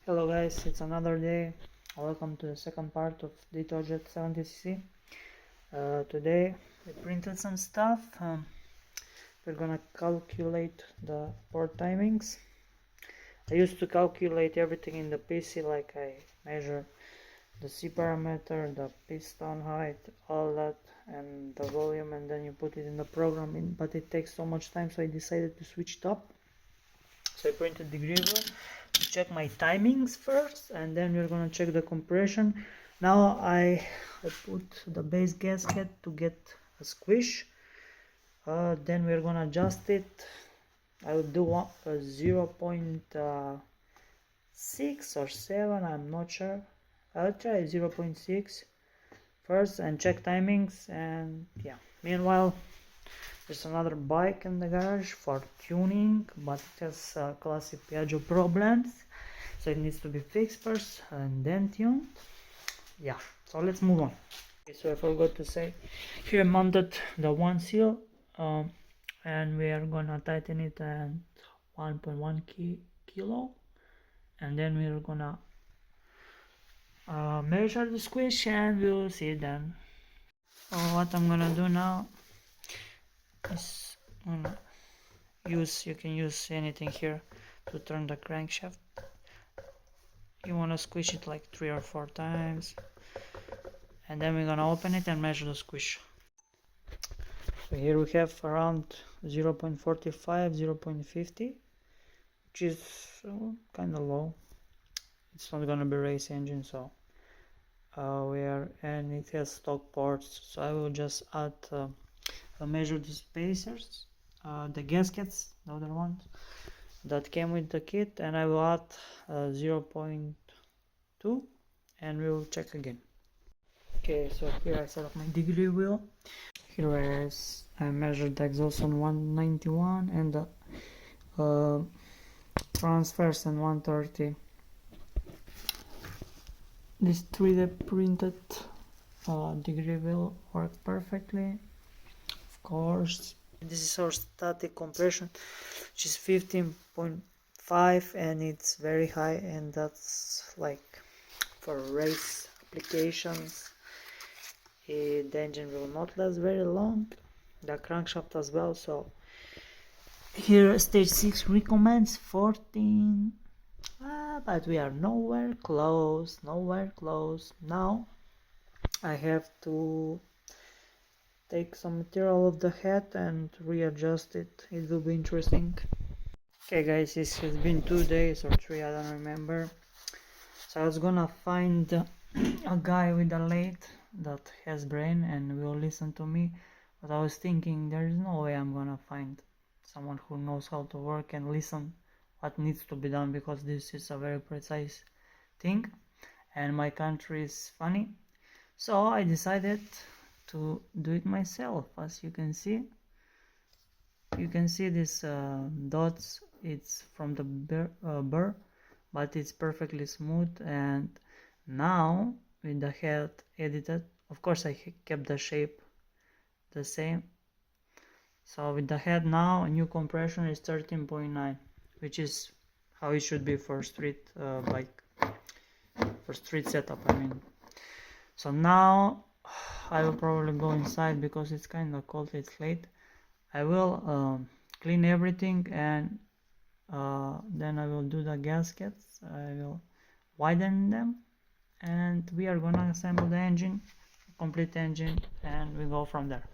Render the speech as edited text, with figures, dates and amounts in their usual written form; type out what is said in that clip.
Hello guys, it's another day. Welcome to the second part of the Italjet 70cc. Today we printed some stuff. We're gonna calculate the port timings. I used to calculate everything in the PC, like I measure the C parameter, the piston height, all that, and the volume, and then you put it in the program. But it takes so much time, so I decided to switch it up. So I printed the griever to check my timings first, and then we're gonna check the compression. Now I put the base gasket to get a squish. Then we're gonna adjust it. I will do a 0.6 or 7, I'm not sure. I'll try 0.6 first and check timings, and yeah. Meanwhile, there's another bike in the garage for tuning, but it has classic Piaggio problems, so it needs to be fixed first and then tuned. Yeah, so let's move on. Okay, so I forgot to say, here I mounted the one seal, and we are gonna tighten it at 1.1 kilo, and then we're gonna measure the squish, and we'll see then. What I'm gonna do now is you can use anything here to turn the crankshaft. You want to squish it like 3 or 4 times, and then we're gonna open it and measure the squish. So here we have around 0.45, 0.50, which is kind of low. It's not gonna be race engine, so and it has stock ports, so I will just add measure the spacers, the gaskets, the other ones that came with the kit, and I will add 0.2, and we will check again. Okay, so here I set up my degree wheel. Here I measured the exhaust on 191 and the transfers on 130. This 3D printed degree wheel worked perfectly. Of course, this is our static compression, which is 15.5, and it's very high, and that's like for race applications. The engine will not last very long, the crankshaft as well. So here Stage 6 recommends 14, but we are nowhere close. Now I have to take some material off the head and readjust it. It will be interesting. Okay guys, this has been 2 days or 3, I don't remember. So I was gonna find a guy with a lathe that has brain and will listen to me, but I was thinking there is no way I'm gonna find someone who knows how to work and listen what needs to be done, because this is a very precise thing and my country is funny. So I decided to do it myself. As you can see these dots, it's from the burr, but it's perfectly smooth. And now with the head edited, of course I kept the shape the same. So with the head now, a new compression is 13.9, which is how it should be for street bike, for street setup, I mean. So now I will probably go inside because it's kind of cold, it's late. I will clean everything, and then I will do the gaskets. I will widen them, and we are gonna assemble the engine, complete engine, and we go from there.